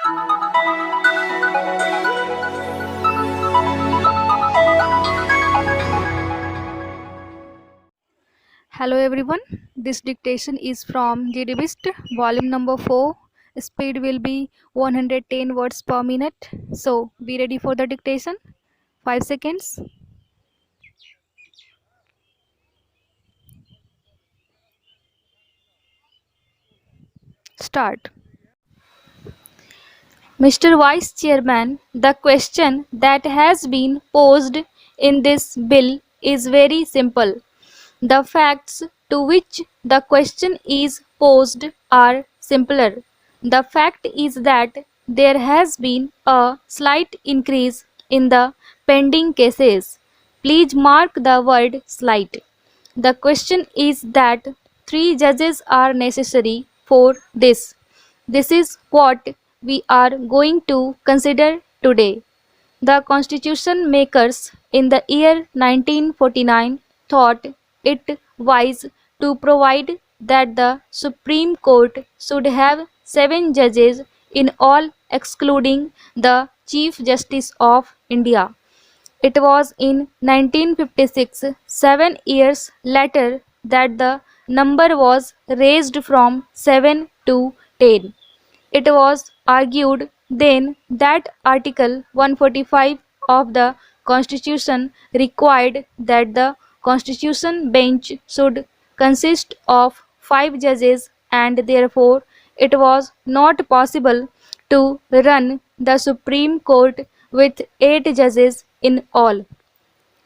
Hello everyone, this dictation is from GDBist, volume number 4. Speed will be 110 words per minute. So, be ready for the dictation. 5 seconds. Start. Mr. Vice Chairman, the question that has been posed in this bill is very simple. The facts to which the question is posed are simpler. The fact is that there has been a slight increase in the pending cases. Please mark the word slight. The question is that 3 judges are necessary for this. This is what we are going to consider today. The constitution makers in the year 1949 thought it wise to provide that the Supreme Court should have 7 judges in all, excluding the Chief Justice of India. It was in 1956, 7 years later, that the number was raised from 7 to 10. It was argued then that Article 145 of the Constitution required that the Constitution bench should consist of 5 judges, and therefore it was not possible to run the Supreme Court with 8 judges in all.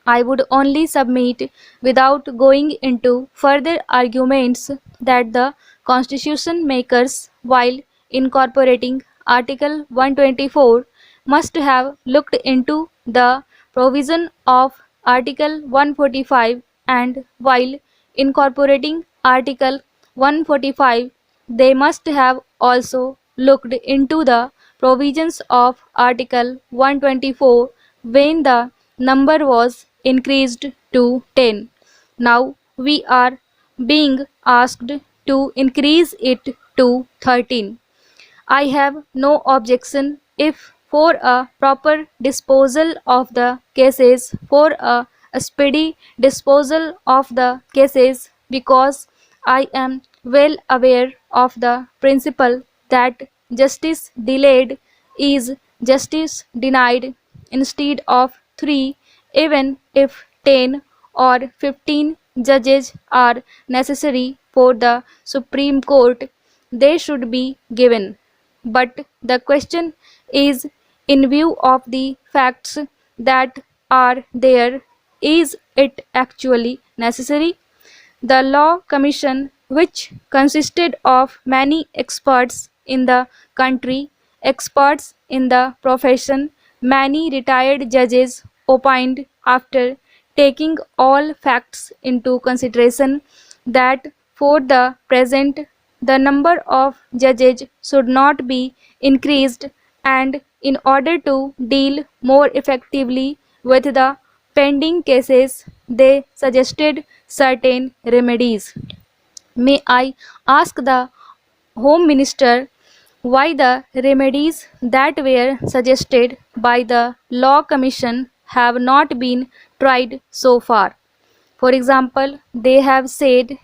I would only submit, without going into further arguments, that the constitution makers, while incorporating Article 124, must have looked into the provision of Article 145, and while incorporating Article 145, they must have also looked into the provisions of Article 124 when the number was increased to 10. Now we are being asked to increase it to 13. I have no objection if, for a proper disposal of the cases, for a speedy disposal of the cases, because I am well aware of the principle that justice delayed is justice denied. Instead of 3, even if 10 or 15 judges are necessary for the Supreme Court, they should be given. But the question is, in view of the facts that are there, is it actually necessary? The Law Commission, which consisted of many experts in the country, experts in the profession, many retired judges, opined, after taking all facts into consideration, that for the present the number of judges should not be increased, and in order to deal more effectively with the pending cases, they suggested certain remedies. May I ask the Home Minister why the remedies that were suggested by the Law Commission have not been tried so far? For example, they have said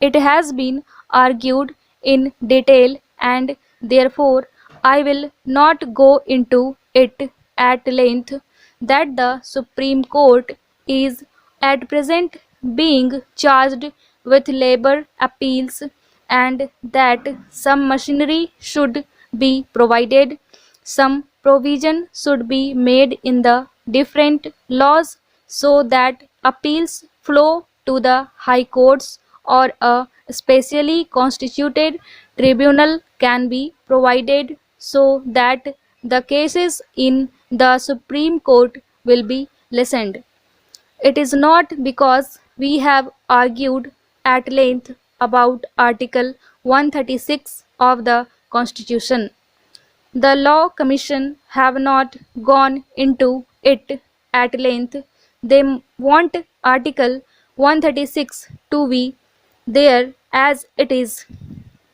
it has been argued in detail, and therefore I will not go into it at length, that the Supreme Court is at present being charged with labor appeals, and that some machinery should be provided, some provision should be made in the different laws so that appeals flow to the high courts, or a specially constituted tribunal can be provided so that the cases in the Supreme Court will be lessened. It is not because we have argued at length about Article 136 of the Constitution. The Law Commission have not gone into it at length. They want Article 136 to be there as it is.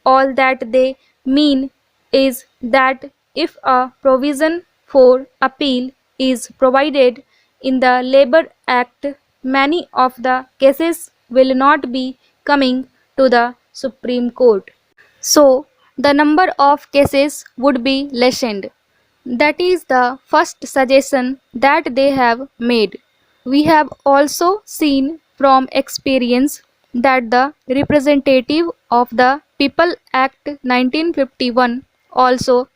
All that they mean is that if a provision for appeal is provided in the Labor Act, many of the cases will not be coming to the Supreme Court. So, the number of cases would be lessened. That is the first suggestion that they have made. We have also seen from experience that the representative of the People Act 1951 also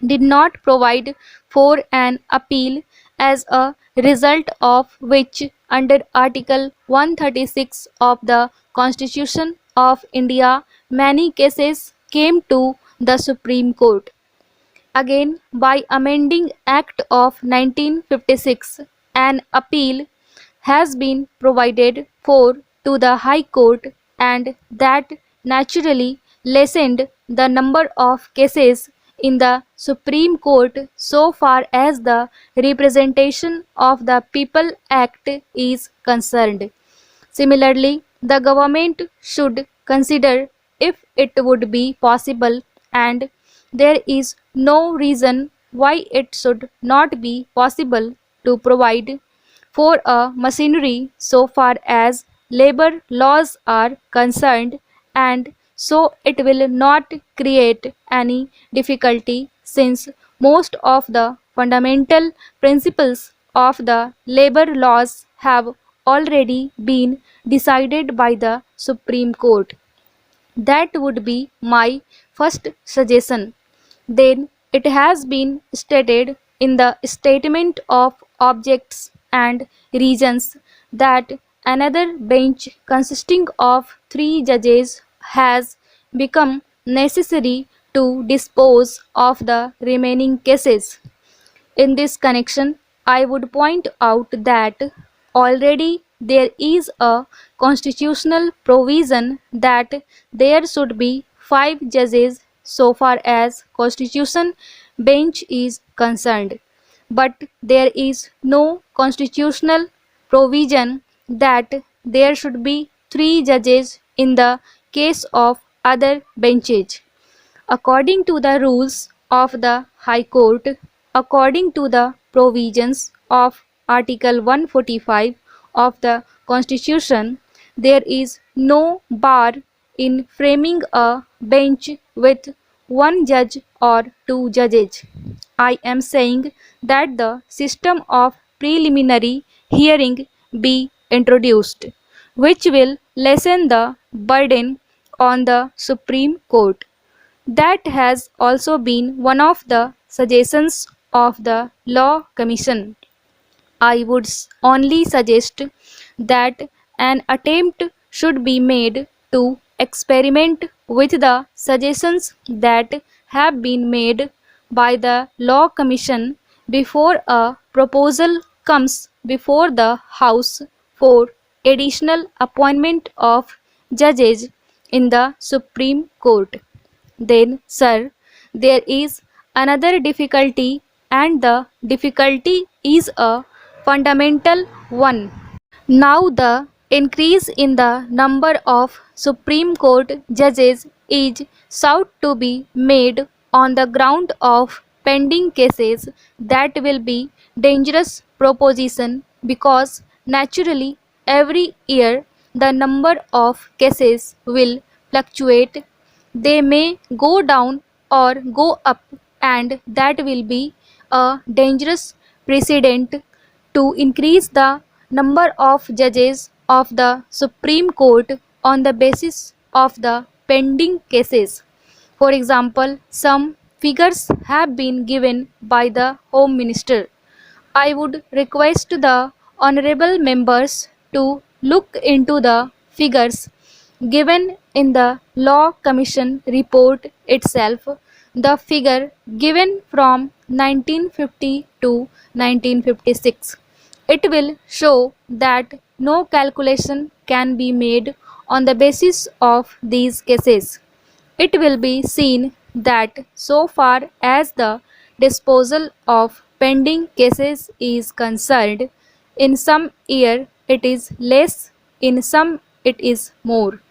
did not provide for an appeal, as a result of which under Article 136 of the Constitution of India many cases came to the Supreme Court. Again, by amending Act of 1956, an appeal has been provided for to the High Court, and that naturally lessened the number of cases in the Supreme Court so far as the Representation of the People Act is concerned. Similarly, the government should consider if it would be possible, and there is no reason why it should not be possible, to provide for a machinery so far as labor laws are concerned, and so it will not create any difficulty, since most of the fundamental principles of the labor laws have already been decided by the Supreme Court. That would be my first suggestion. Then it has been stated in the Statement of Objects and Reasons that another bench consisting of 3 judges has become necessary to dispose of the remaining cases. In this connection, I would point out that already there is a constitutional provision that there should be 5 judges so far as Constitution bench is concerned. But there is no constitutional provision that there should be 3 judges in the case of other benches. According to the rules of the High Court, according to the provisions of Article 145 of the Constitution, there is no bar in framing a bench with 1 judge or 2 judges. I am saying that the system of preliminary hearing be introduced, which will lessen the burden on the Supreme Court. That has also been one of the suggestions of the Law Commission. I would only suggest that an attempt should be made to experiment with the suggestions that have been made by the Law Commission before a proposal comes before the House for additional appointment of judges in the Supreme Court. Then, sir, there is another difficulty, and the difficulty is a fundamental one. Now, the increase in the number of Supreme Court judges is sought to be made on the ground of pending cases. That will be dangerous proposition, because naturally every year the number of cases will fluctuate. They may go down or go up, and that will be a dangerous precedent to increase the number of judges of the Supreme Court on the basis of the pending cases. For example, some figures have been given by the Home Minister. I would request the honorable members to look into the figures given in the Law Commission report itself. The figure given from 1950 to 1956. It will show that no calculation can be made on the basis of these cases. It will be seen that so far as the disposal of pending cases is concerned, in some year it is less, in some it is more.